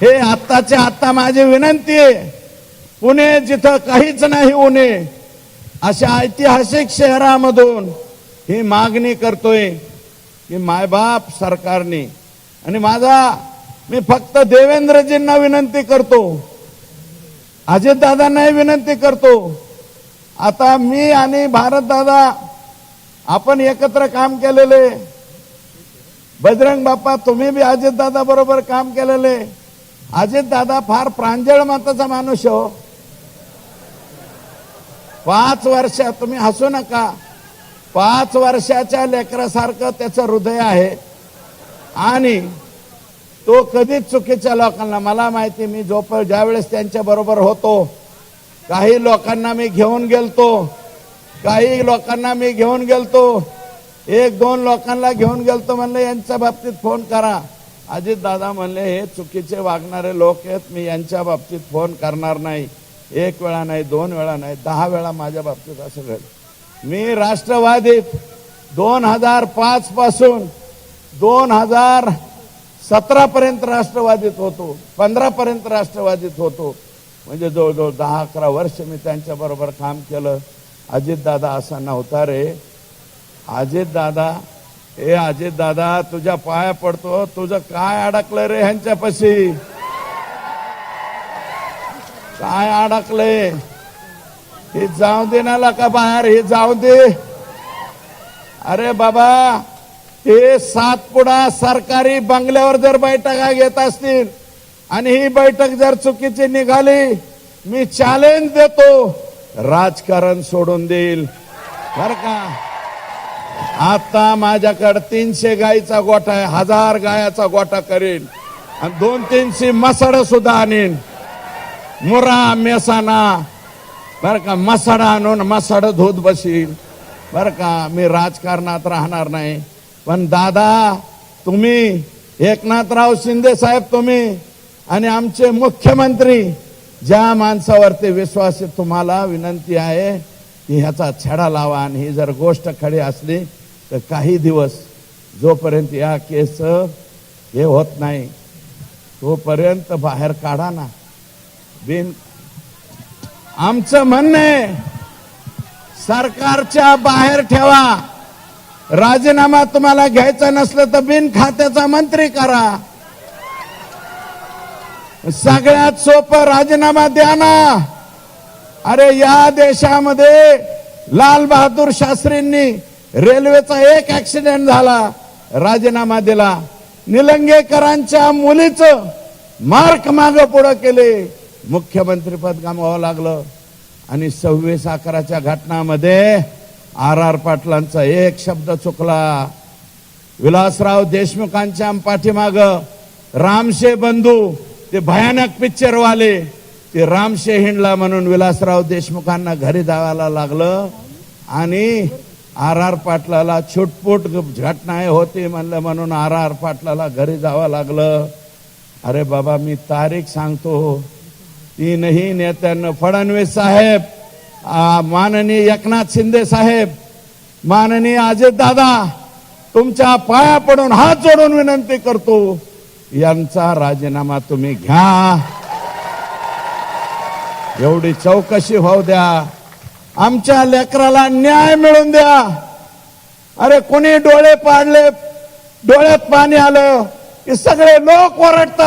हे आत्ताच्या आत्ता माझी विनंती आहे, पुणे जिथं काहीच नाही उणे अशा ऐतिहासिक शहरामधून ही मागणी करतोय की मायबाप सरकारने आणि मी फक्त देवेंद्रजींना विनंती करतो, अजितदादांनाही विनंती करतो. आता मी आणि भारतदादा आपण एकत्र काम केलेले, बजरंग बाप्पा तुम्ही बी अजितदादा बरोबर काम केलेले. अजितदादा फार प्रांजळ मताचा माणूस हो. 5 वर्ष तुम्ही हसू नका, 5 वर्षाच्या लेकरासारखं त्याचं हृदय आहे आणि तो कधीच चुकीच्या लोकांना, मला माहिती, मी ज्यावेळेस त्यांच्या बरोबर होतो काही लोकांना मी घेऊन गेलतो, 1-2 लोकांना घेऊन गेलतो, म्हणले यांच्या बाबतीत फोन करा. अजित दादा म्हणले हे चुकीचे वागणारे लोक आहेत, मी यांच्या बाबतीत फोन करणार नाही. 1 वेळा नाही, 2 वेळा नाही, 10 वेळा माझ्या बाबतीत असं घडलं. मी राष्ट्रवादीत 2005 पासून 2017 पर्यंत राष्ट्रवादीत होतो, 15 पर्यंत राष्ट्रवादीत होतो. म्हणजे जवळजवळ 10-11 वर्ष मी त्यांच्या बरोबर काम केलं. अजितदादा असा नव्हता रे. अजितदादा तुझ्या पाया पडतो, तुझं काय अडकलं रे ह्यांच्यापाशी, काय अडकलंय? हे जाऊ दे ना का बाहेर, हे जाऊ दे. अरे बाबा, ते सातपुडा सरकारी बंगल्यावर जर बैठका घेत असतील आणि ही बैठक जर चुकीची निघाली, मी चॅलेंज देतो, राजकारण सोडून देईल बर का. आता माझ्याकडे 300 गायीचा गोठा आहे, 1000 गायाचा गोठा करेन आणि 200-300 मसड सुद्धा आणीन, मुरा मेसाना बर का. मसड आणून मसड धूत बसील बर का. मी राजकारणात राहणार नाही. पण दादा, तुम्ही एकनाथराव शिंदे साहेब, तुम्ही आणि आमचे मुख्यमंत्री, ज्या माणसावरती विश्वास आहे, तुम्हाला विनंती आहे की ह्याचा छडा लावा. आणि ही जर गोष्ट खरी असली तर काही दिवस जोपर्यंत या केस हे होत नाही तोपर्यंत बाहेर काढा ना. आमचं म्हणणं आहे, सरकारच्या बाहेर ठेवा. राजीनामा तुम्हाला घ्यायचा नसलं तर बिन खात्याचा मंत्री करा. सगळ्यात सोपं राजीनामा द्या ना. अरे या देशामध्ये लाल बहादूर शास्त्रींनी रेल्वेचा एक ऍक्सिडेंट झाला, राजीनामा दिला. निलंगेकरांच्या मुलीचं मार्क माग पुढे केले, मुख्यमंत्री पद गमावं लागलं. आणि 26/11च्या घटनामध्ये RR पाटलांचा एक शब्द चुकला. विलासराव देशमुखांच्या पाठीमाग रामशे बंधू, ते भयानक पिक्चरवाले, ते रामशे हिंडला म्हणून विलासराव देशमुखांना घरी जायला लागलं. आणि RR पाटलाला छुटपुट घटना होती म्हणलं म्हणून RR पाटलाला घरी जावं लागलं. अरे बाबा, मी तारीख सांगतो, 3ही नेत्यांना, फडणवीस साहेब, माननीय एकनाथ शिंदे साहेब, माननीय अजितदादा, तुमच्या पाया पडून हात जोडून विनंती करतो, यांचा राजीनामा तुम्ही घ्या. एवढी चौकशी होऊ द्या, आमच्या लेकराला न्याय मिळून द्या. अरे कोणी डोळे पाडले, डोळ्यात पाणी आलं की सगळे लोक ओरडतात.